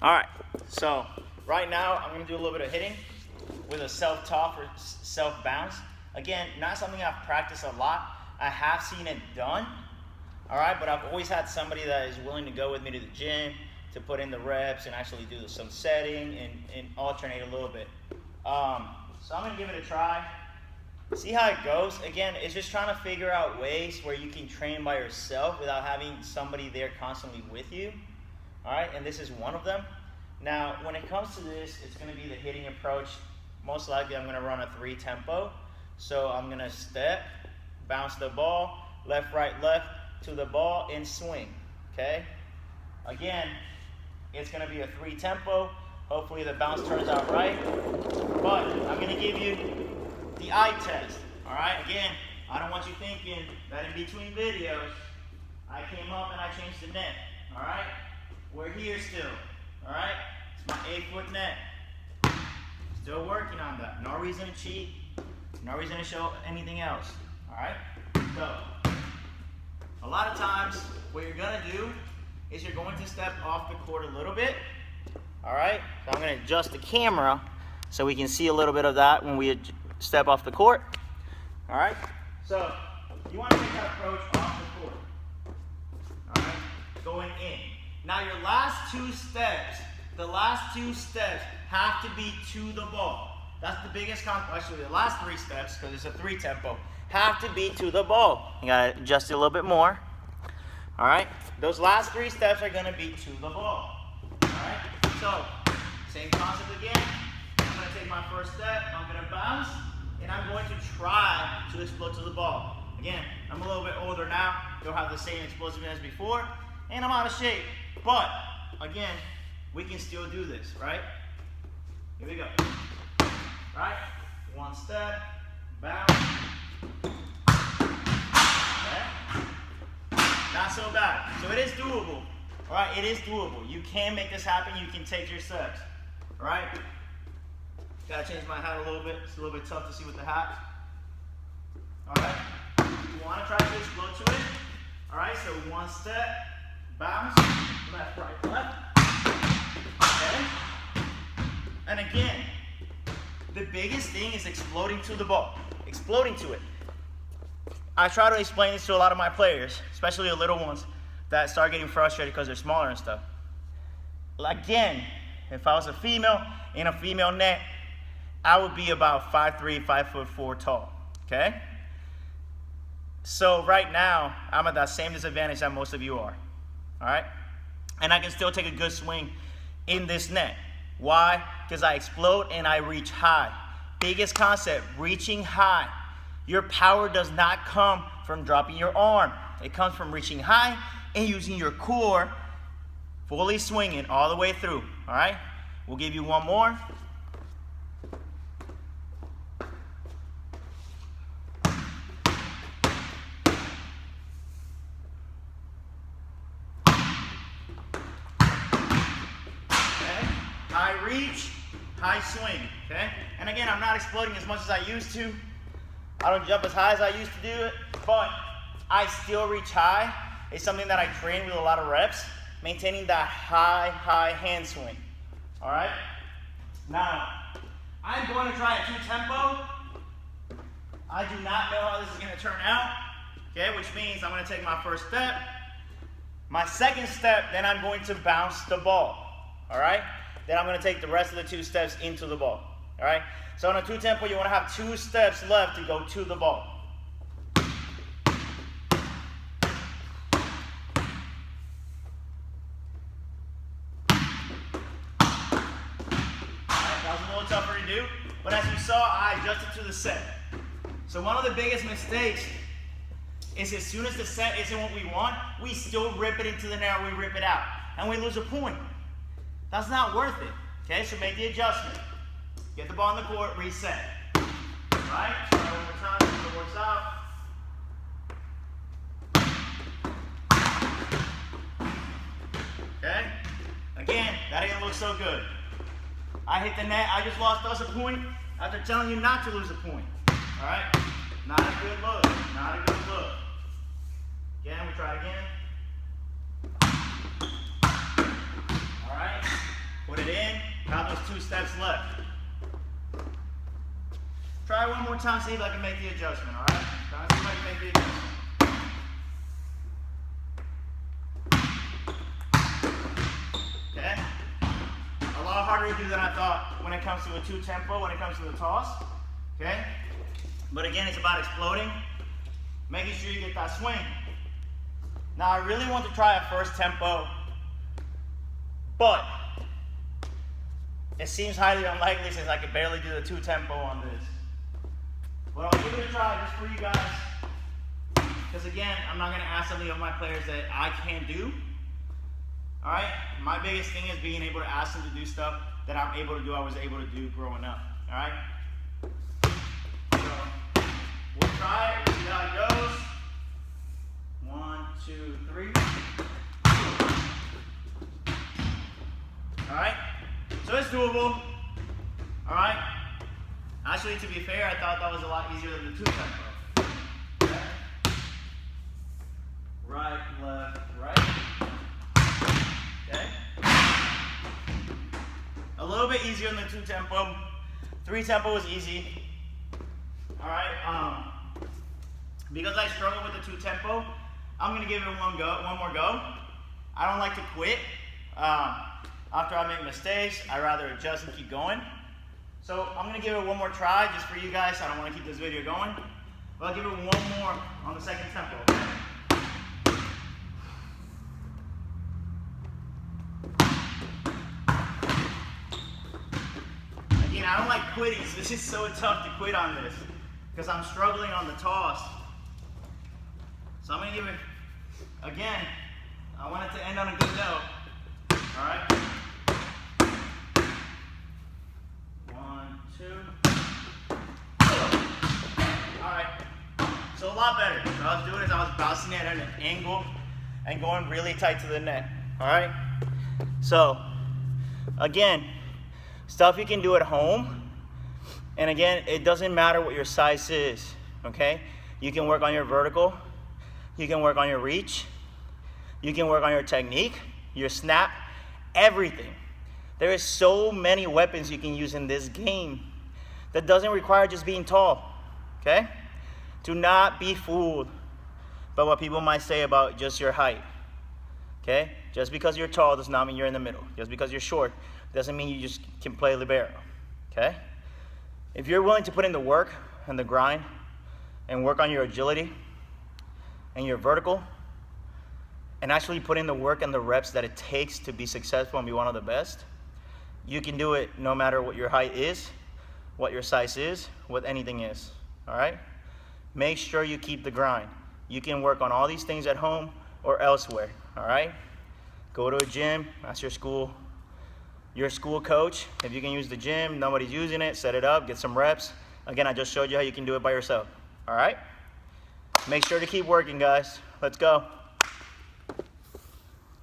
All right, so right now I'm gonna do a little bit of hitting with a self-toss or self-bounce. Again, not something I've practiced a lot. I have seen it done, all right, but I've always had somebody that is willing to go with me to the gym to put in the reps and actually do some setting and alternate a little bit. So I'm gonna give it a try, see how it goes. Again, it's just trying to figure out ways where you can train by yourself without having somebody there constantly with you. All right, and this is one of them. Now, when it comes to this, it's going to be the hitting approach. Most likely, I'm going to run a 3 tempo. So I'm going to step, bounce the ball, left, right, left to the ball, and swing. Okay? Again, it's going to be a 3 tempo. Hopefully, the bounce turns out right. But I'm going to give you the eye test. All right? Again, I don't want you thinking that in between videos, I came up and I changed the net. All right? We're here still, all right? It's my 8-foot net. Still working on that. No reason to cheat. No reason to show anything else, all right? So, a lot of times, what you're gonna do is you're going to step off the court a little bit, all right? So I'm gonna adjust the camera so we can see a little bit of that when we step off the court, all right? So, you wanna take that approach off the court, all right? Going in. Now your last 2 steps, the last 2 steps have to be to the ball. That's the biggest actually the last 3 steps, because it's a 3 tempo, have to be to the ball. You gotta adjust it a little bit more. All right, those last 3 steps are gonna be to the ball. All right, so same concept again. I'm gonna take my first step, I'm gonna bounce, and I'm going to try to explode to the ball. Again, I'm a little bit older now, don't have the same explosiveness as before, and I'm out of shape. But, again, we can still do this, right? Here we go. Right? 1 step, bounce. Okay? Not so bad. So it is doable. All right? It is doable. You can make this happen. You can take your steps. All right? Gotta change my hat a little bit. It's a little bit tough to see with the hat. All right? You want to try to explode to it. All right? So 1 step. Bounce, left, right, left. Okay. And again, the biggest thing is exploding to the ball. Exploding to it. I try to explain this to a lot of my players, especially the little ones that start getting frustrated because they're smaller and stuff. Again, if I was a female in a female net, I would be about 5'3", 5'4" tall. Okay? So right now, I'm at that same disadvantage that most of you are. All right? And I can still take a good swing in this net. Why? Because I explode and I reach high. Biggest concept, reaching high. Your power does not come from dropping your arm. It comes from reaching high and using your core, fully swinging all the way through. All right? We'll give you one more. High reach, high swing, okay? And again, I'm not exploding as much as I used to. I don't jump as high as I used to do it, but I still reach high. It's something that I train with a lot of reps, maintaining that high hand swing, all right? Now, I'm going to try a 2 tempo. I do not know how this is gonna turn out, okay? Which means I'm gonna take my first step, my second step, then I'm going to bounce the ball, all right? Then I'm going to take the rest of the 2 steps into the ball. All right? So on a 2 tempo, you want to have 2 steps left to go to the ball. All right, that was a little tougher to do, but as you saw, I adjusted to the set. So one of the biggest mistakes is as soon as the set isn't what we want, we still rip it into the net, we rip it out, and we lose a point. That's not worth it, okay? So make the adjustment. Get the ball on the court, reset. Right? Try it one more time, see if it works out. Okay? Again, that didn't look so good. I hit the net, I just lost us a point after telling you not to lose a point. All right? Not a good look, not a good look. Again, we try again. All right? it in. Got those 2 steps left. Try one more time, see if I can make the adjustment, all right? Try to see if I can make the adjustment. Okay? A lot harder to do than I thought when it comes to a 2 tempo, when it comes to the toss. Okay? But again, it's about exploding, making sure you get that swing. Now, I really want to try a first tempo, but it seems highly unlikely since I could barely do the 2 tempo on this. But I'll give it a try just for you guys. Because again, I'm not going to ask something of my players that I can't do. Alright? My biggest thing is being able to ask them to do stuff that I'm able to do, I was able to do growing up. Alright? So, we'll try it. We'll see how it goes. 1, 2, 3. Alright? So it's doable. Alright? Actually, to be fair, I thought that was a lot easier than the 2 tempo. Okay. Right, left, right. Okay. A little bit easier than the 2 tempo. 3 tempo was easy. Alright, because I struggle with the 2 tempo, I'm gonna give it one more go. I don't like to quit. After I make mistakes, I rather adjust and keep going. So I'm gonna give it one more try just for you guys. I don't want to keep this video going, but I'll give it one more on the 2nd tempo. Again, I don't like quitting, so this is so tough to quit on this because I'm struggling on the toss. So I'm gonna give it, again, I want it to end on a good note. All right. 1, 2. All right. So a lot better. What I was doing is I was bouncing it at an angle and going really tight to the net. All right. So again, stuff you can do at home. And again, it doesn't matter what your size is. Okay. You can work on your vertical. You can work on your reach. You can work on your technique, your snap, everything. There is so many weapons you can use in this game that doesn't require just being tall, okay? Do not be fooled by what people might say about just your height, okay? Just because you're tall does not mean you're in the middle. Just because you're short doesn't mean you just can play libero, okay? If you're willing to put in the work and the grind and work on your agility and your vertical, and actually put in the work and the reps that it takes to be successful and be one of the best, you can do it no matter what your height is, what your size is, what anything is, all right? Make sure you keep the grind. You can work on all these things at home or elsewhere, all right? Go to a gym, ask your school coach. If you can use the gym, nobody's using it, set it up, get some reps. Again, I just showed you how you can do it by yourself, all right? Make sure to keep working, guys. Let's go.